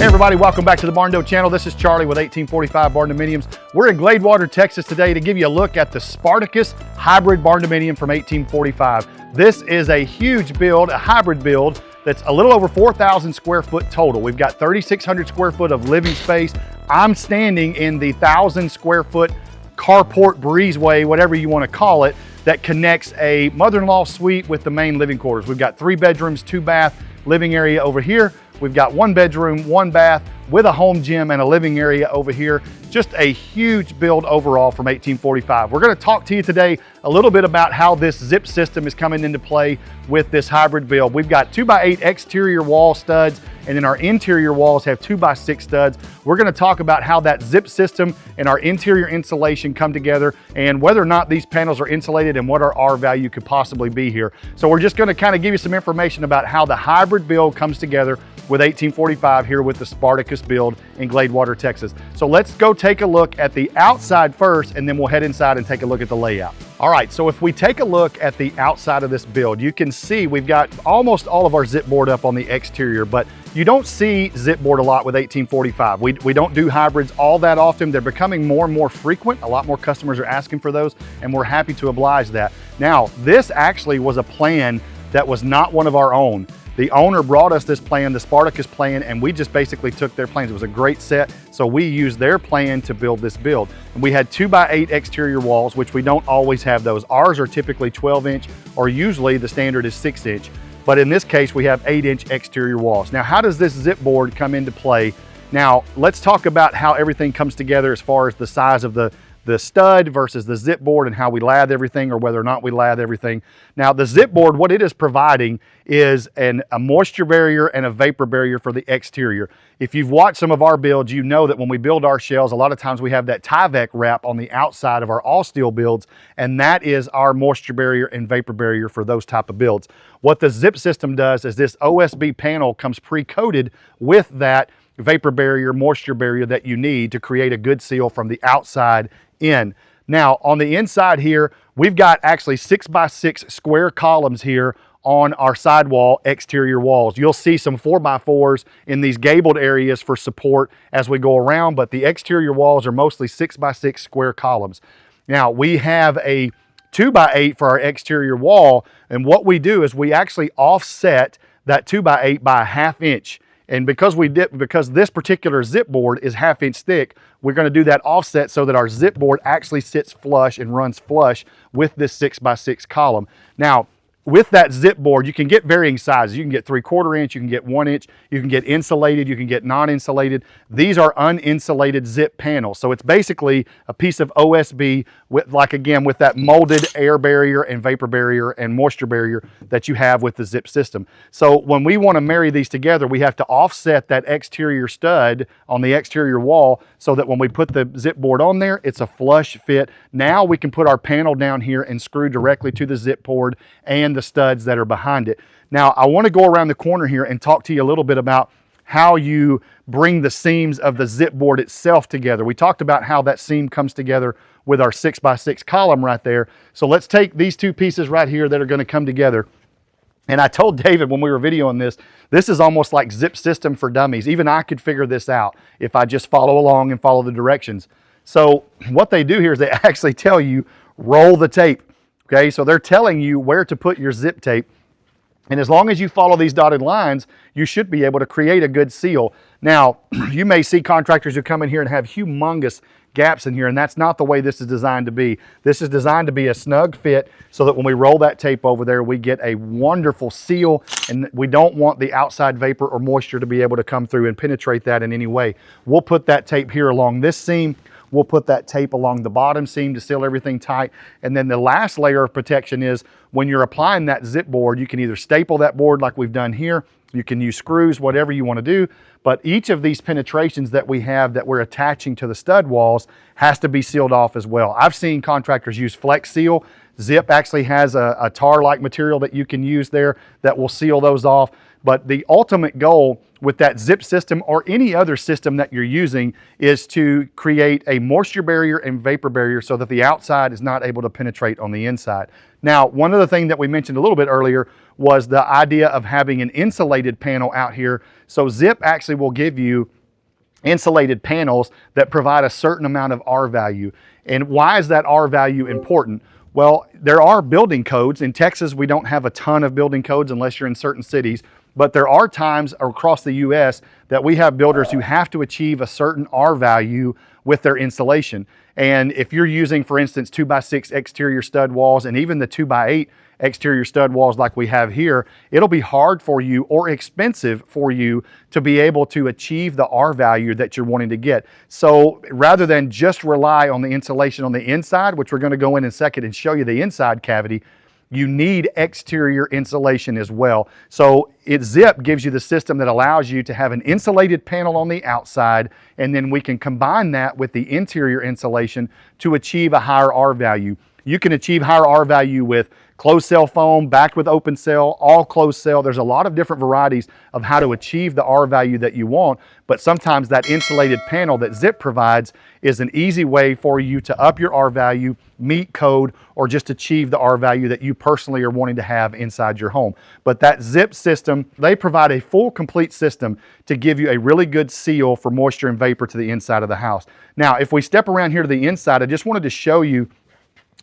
Everybody, welcome back to the Barndo channel. This is Charlie with 1845 Barndominiums. We're in Gladewater, Texas today to give you a look at the SPARTACUS Hybrid Barndominium from 1845. This is a huge build, a hybrid build that's a little over 4,000 square foot total. We've got 3,600 square foot of living space. I'm standing in the 1,000 square foot carport breezeway, whatever you want to call it, that connects a mother-in-law suite with the main living quarters. We've got 3 bedrooms, 2 bath living area over here. We've got 1 bedroom, 1 bath with a home gym and a living area over here. Just a huge build overall from 1845. We're going to talk to you today a little bit about how this zip system is coming into play with this hybrid build. We've got 2x8 exterior wall studs, and then our interior walls have 2x6 studs. We're going to talk about how that zip system and our interior insulation come together and whether or not these panels are insulated and what our R value could possibly be here. So we're just going to kind of give you some information about how the hybrid build comes together with 1845 here with the SPARTACUS build in Gladewater, Texas. So let's go take a look at the outside first, and then we'll head inside and take a look at the layout. All right, so if we take a look at the outside of this build, you can see we've got almost all of our zip board up on the exterior, but you don't see zip board a lot with 1845. We don't do hybrids all that often. They're becoming more and more frequent. A lot more customers are asking for those, and we're happy to oblige that. Now, this actually was a plan that was not one of our own. The owner brought us this plan, the SPARTACUS plan, and we just basically took their plans. It was a great set, so we used their plan to build this build. And we had 2x8 exterior walls, which we don't always have those. Ours are typically 12-inch, or usually the standard is 6-inch. But in this case, we have 8-inch exterior walls. Now, how does this zip board come into play? Now, let's talk about how everything comes together as far as the size of the stud versus the zip board and how we lathe everything or whether or not we lathe everything. Now the zip board, what it is providing is a moisture barrier and a vapor barrier for the exterior. If you've watched some of our builds, you know that when we build our shells, a lot of times we have that Tyvek wrap on the outside of our all steel builds, and that is our moisture barrier and vapor barrier for those type of builds. What the zip system does is this OSB panel comes pre-coated with that vapor barrier, moisture barrier that you need to create a good seal from the outside in. Now on the inside here, we've got actually 6x6 square columns here on our sidewall exterior walls. You'll see some 4x4s in these gabled areas for support as we go around, but the exterior walls are mostly 6x6 square columns. Now we have a 2x8 for our exterior wall, and what we do is we actually offset that 2x8 by a 1/2 inch. And because this particular zip board is 1/2 inch thick, we're going to do that offset so that our zip board actually sits flush and runs flush with this 6x6 column. Now, with that zip board, you can get varying sizes. You can get 3/4 inch, you can get 1 inch, you can get insulated, you can get non-insulated. These are uninsulated zip panels. So it's basically a piece of OSB with, like again, with that molded air barrier and vapor barrier and moisture barrier that you have with the zip system. So when we want to marry these together, we have to offset that exterior stud on the exterior wall so that when we put the zip board on there, it's a flush fit. Now we can put our panel down here and screw directly to the zip board and the studs that are behind it. Now, I want to go around the corner here and talk to you a little bit about how you bring the seams of the zip board itself together. We talked about how that seam comes together with our 6x6 column right there. So let's take these two pieces right here that are going to come together. And I told David when we were videoing this, this is almost like zip system for dummies. Even I could figure this out if I just follow along and follow the directions. So what they do here is they actually tell you, roll the tape. Okay, so they're telling you where to put your zip tape. And as long as you follow these dotted lines, you should be able to create a good seal. Now, you may see contractors who come in here and have humongous gaps in here, and that's not the way this is designed to be. This is designed to be a snug fit so that when we roll that tape over there, we get a wonderful seal, and we don't want the outside vapor or moisture to be able to come through and penetrate that in any way. We'll put that tape here along this seam. We'll put that tape along the bottom seam to seal everything tight. And then the last layer of protection is when you're applying that zip board, you can either staple that board like we've done here, you can use screws, whatever you want to do, but each of these penetrations that we have that we're attaching to the stud walls has to be sealed off as well. I've seen contractors use Flex Seal. Zip actually has a tar-like material that you can use there that will seal those off. But the ultimate goal with that zip system or any other system that you're using is to create a moisture barrier and vapor barrier so that the outside is not able to penetrate on the inside. Now, one other thing that we mentioned a little bit earlier was the idea of having an insulated panel out here. So Zip actually will give you insulated panels that provide a certain amount of R value. And why is that R value important? Well, there are building codes. In Texas, we don't have a ton of building codes unless you're in certain cities, but there are times across the US that we have builders who have to achieve a certain R value with their insulation. And if you're using, for instance, 2x6 exterior stud walls and even the 2x8 exterior stud walls like we have here, it'll be hard for you or expensive for you to be able to achieve the R value that you're wanting to get. So rather than just rely on the insulation on the inside, which we're going to go in a second and show you the inside cavity, you need exterior insulation as well. So Zip gives you the system that allows you to have an insulated panel on the outside, and then we can combine that with the interior insulation to achieve a higher R value. You can achieve higher R value with closed cell foam, backed with open cell, all closed cell. There's a lot of different varieties of how to achieve the R value that you want, but sometimes that insulated panel that Zip provides is an easy way for you to up your R value, meet code, or just achieve the R value that you personally are wanting to have inside your home. But that Zip system, they provide a full, complete system to give you a really good seal for moisture and vapor to the inside of the house. Now, if we step around here to the inside, I just wanted to show you,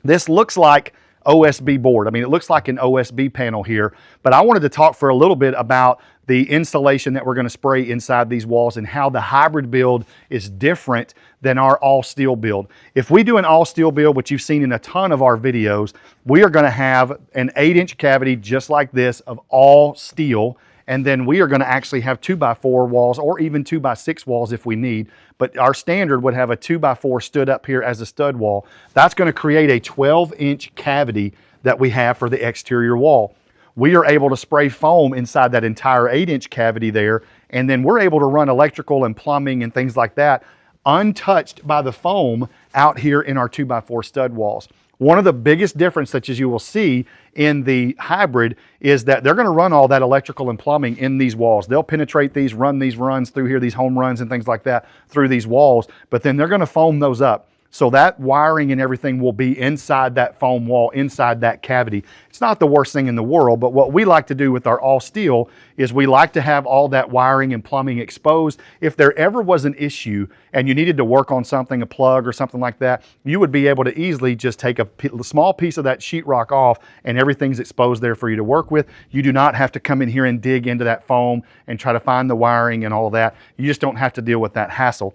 this looks like OSB board. I mean, it looks like an OSB panel here, but I wanted to talk for a little bit about the insulation that we're going to spray inside these walls and how the hybrid build is different than our all steel build. If we do an all steel build, which you've seen in a ton of our videos, we are going to have an 8-inch cavity just like this of all steel. And then we are going to actually have 2x4 walls or even 2x6 walls if we need. But our standard would have a 2x4 stood up here as a stud wall. That's going to create a 12-inch cavity that we have for the exterior wall. We are able to spray foam inside that entire 8-inch cavity there. And then we're able to run electrical and plumbing and things like that untouched by the foam out here in our 2x4 stud walls. One of the biggest differences that you will see in the hybrid is that they're going to run all that electrical and plumbing in these walls. They'll penetrate these, run these runs through here, these home runs and things like that through these walls, but then they're going to foam those up. So that wiring and everything will be inside that foam wall, inside that cavity. It's not the worst thing in the world, but what we like to do with our all steel is we like to have all that wiring and plumbing exposed. If there ever was an issue and you needed to work on something, a plug or something like that, you would be able to easily just take a small piece of that sheetrock off and everything's exposed there for you to work with. You do not have to come in here and dig into that foam and try to find the wiring and all that. You just don't have to deal with that hassle.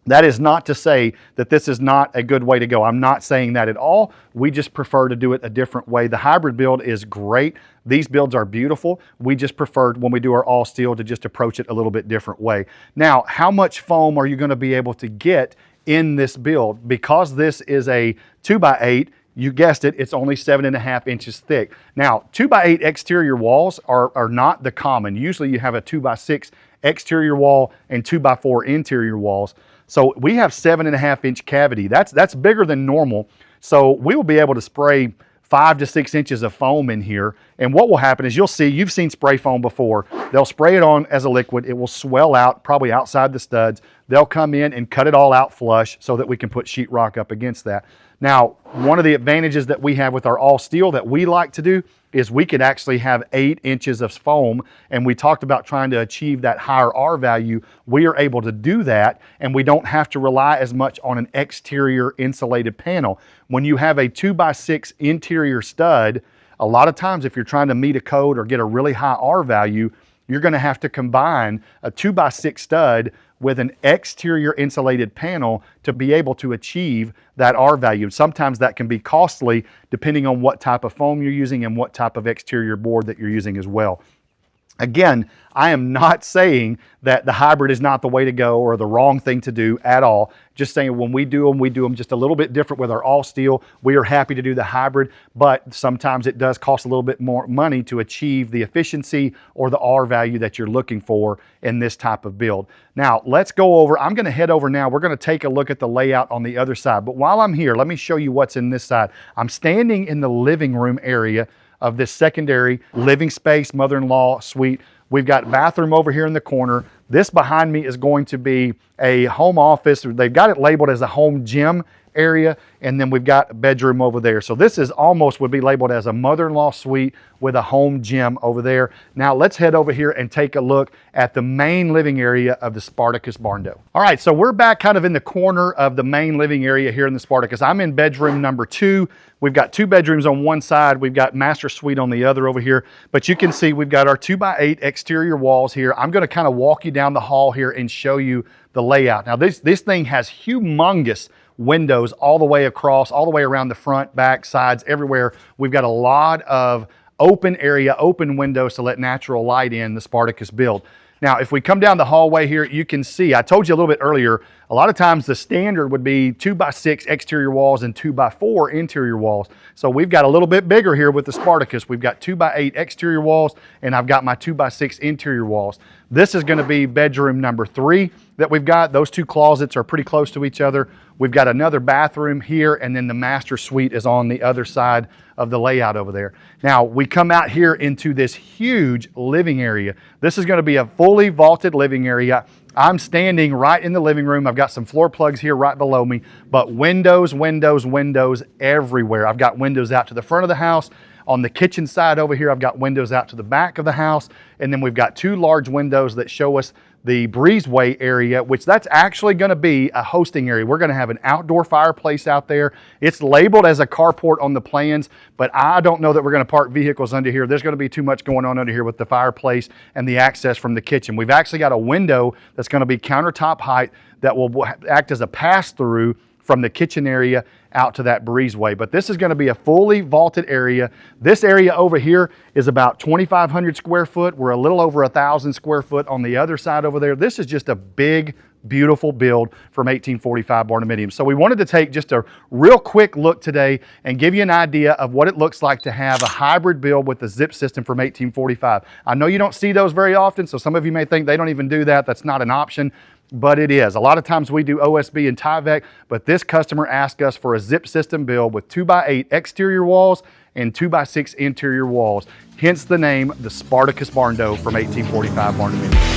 That is not to say that this is not a good way to go. I'm not saying that at all. We just prefer to do it a different way. The hybrid build is great. These builds are beautiful. We just preferred when we do our all steel to just approach it a little bit different way. Now, how much foam are you going to be able to get in this build? Because this is a 2x8, you guessed it, it's only 7.5 inches thick. Now, 2x8 exterior walls are not the common. Usually you have a 2x6 exterior wall and 2x4 interior walls. So we have 7.5 inch cavity. That's bigger than normal. So we will be able to spray 5 to 6 inches of foam in here. And what will happen is you'll see, you've seen spray foam before. They'll spray it on as a liquid. It will swell out probably outside the studs. They'll come in and cut it all out flush so that we can put sheetrock up against that. Now, one of the advantages that we have with our all steel that we like to do is we could actually have 8 inches of foam, and we talked about trying to achieve that higher R value. We are able to do that, and we don't have to rely as much on an exterior insulated panel. When you have a 2x6 interior stud, a lot of times if you're trying to meet a code or get a really high R value, you're going to have to combine a 2x6 stud with an exterior insulated panel to be able to achieve that R value. Sometimes that can be costly depending on what type of foam you're using and what type of exterior board that you're using as well. Again, I am not saying that the hybrid is not the way to go or the wrong thing to do at all. Just saying when we do them just a little bit different with our all steel. We are happy to do the hybrid, but sometimes it does cost a little bit more money to achieve the efficiency or the R value that you're looking for in this type of build. Now, let's go over, I'm gonna head over now. We're gonna take a look at the layout on the other side. But while I'm here, let me show you what's in this side. I'm standing in the living room area of this secondary living space, mother-in-law suite. We've got bathroom over here in the corner. This behind me is going to be a home office. They've got it labeled as a home gym area, and then we've got a bedroom over there. So this is almost would be labeled as a mother-in-law suite with a home gym over there. Now let's head over here and take a look at the main living area of the Spartacus Barndo. All right, so we're back kind of in the corner of the main living area here in the Spartacus. I'm in bedroom number 2. We've got 2 bedrooms on one side. We've got master suite on the other over here. But you can see we've got our 2x8 exterior walls here. I'm gonna kind of walk you down the hall here and show you the layout. Now this thing has humongous windows all the way across, all the way around the front, back, sides, everywhere. We've got a lot of open area, open windows to let natural light in the Spartacus build. Now, if we come down the hallway here, you can see, I told you a little bit earlier, a lot of times the standard would be 2x6 exterior walls and 2x4 interior walls. So we've got a little bit bigger here with the Spartacus. We've got 2x8 exterior walls, and I've got my 2x6 interior walls. This is going to be bedroom number 3 that we've got. Those 2 closets are pretty close to each other. We've got another bathroom here, and then the master suite is on the other side of the layout over there. Now, we come out here into this huge living area. This is going to be a fully vaulted living area. I'm standing right in the living room. I've got some floor plugs here right below me, but windows, windows, windows everywhere. I've got windows out to the front of the house. On the kitchen side over here, I've got windows out to the back of the house. And then we've got 2 large windows that show us the breezeway area, which that's actually going to be a hosting area. We're going to have an outdoor fireplace out there. It's labeled as a carport on the plans, but I don't know that we're going to park vehicles under here. There's going to be too much going on under here with the fireplace and the access from the kitchen. We've actually got a window that's going to be countertop height that will act as a pass-through from the kitchen area out to that breezeway. But this is going to be a fully vaulted area. This area over here is about 2,500 square foot. We're a little over 1,000 square foot on the other side over there. This is just a big, beautiful build from 1845 Barndominium. So we wanted to take just a real quick look today and give you an idea of what it looks like to have a hybrid build with the zip system from 1845. I know you don't see those very often, so some of you may think they don't even do that. That's not an option. But it is. A lot of times we do OSB and Tyvek, but this customer asked us for a zip system build with 2x8 exterior walls and 2x6 interior walls. Hence the name, the Spartacus Barndo from 1845 Barndominium.